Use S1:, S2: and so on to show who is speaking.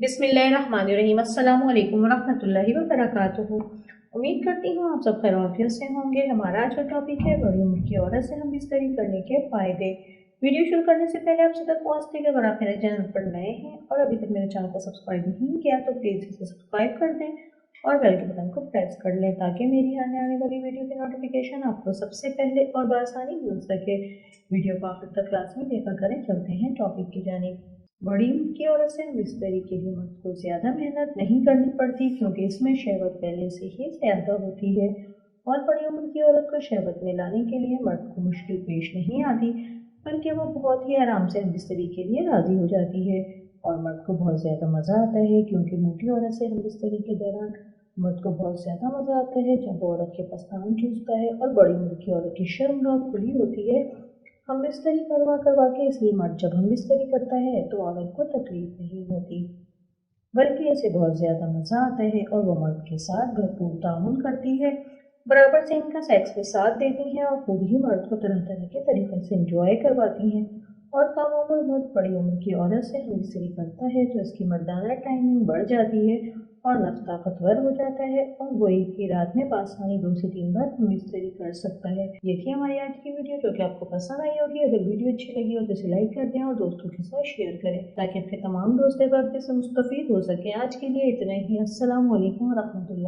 S1: बिस्मिल्लाहिर्रहमानिर्रहीम। अस्सलामु अलैकुम वरहमतुल्लाहि वबरकातुहू। उम्मीद करती हूँ आप सब खैर आफियत से होंगे। हमारा आज का टॉपिक है बड़ी उम्र की औरत से हम बिस्तरी करने के फ़ायदे। वीडियो शुरू करने से पहले आपसे दरख्वास्त है कि अगर आप मेरे चैनल पर नए हैं और अभी तक मेरे चैनल को सब्सक्राइब नहीं किया तो प्लीज़ इसे सब्सक्राइब कर दें और बेल के बटन को प्रेस कर लें ताकि मेरी आने वाली वीडियो की नोटिफिकेशन आपको सबसे पहले और बआसानी मिल सके। वीडियो को आखिर तक क्लास में देखा करें। चलते हैं टॉपिक की जानिब। बड़ी उम्र की औरत से बिस्तरी के लिए मर्द को ज़्यादा मेहनत नहीं करनी पड़ती क्योंकि इसमें शहवत पहले से ही ज़्यादा होती है और बड़ी उम्र की औरत को शहवत में लाने के लिए मर्द को मुश्किल पेश नहीं आती बल्कि वो बहुत ही आराम से बिस्तरी के लिए राज़ी हो जाती है और मर्द को बहुत ज़्यादा मज़ा आता है क्योंकि मोटी औरत से बिस्तरी के दौरान मर्द को बहुत ज़्यादा मज़ा आता है जब वो औरत के पस्तान चूसता है और बड़ी उम्र की औरत की शर्मगाह खुली होती है। हम बिस्तरी करवा के इसलिए मर्द जब हम बिस्तरी करता है तो औरत को तकलीफ नहीं होती बल्कि इसे बहुत ज़्यादा मज़ा आता है और वो मर्द के साथ भरपूर तामुन करती है, बराबर से इनका सेक्स में साथ देती हैं और खुद ही मर्द को तरह तरह के तरीक़ों से इंजॉय करवाती हैं। और कम उम्र मर्द बड़ी उम्र की औरत से हम बिस्तरी करता है तो इसकी मर्दाना टाइमिंग बढ़ जाती है और नफ्स ताकतवर हो जाता है और वो एक ही रात में बआसानी 2 से 3 बार हम बिस्तरी कर सकता है। ये थी हमारी आज की वीडियो जो कि आपको पसंद आई होगी। अगर वीडियो अच्छी लगी हो तो इसे लाइक कर दें और दोस्तों के साथ शेयर करें ताकि आपके तमाम दोस्त से मुस्तफ़ीद हो सकें। आज के लिए इतना ही। अस्सलामु अलैकुम व रहमतुल्लाह।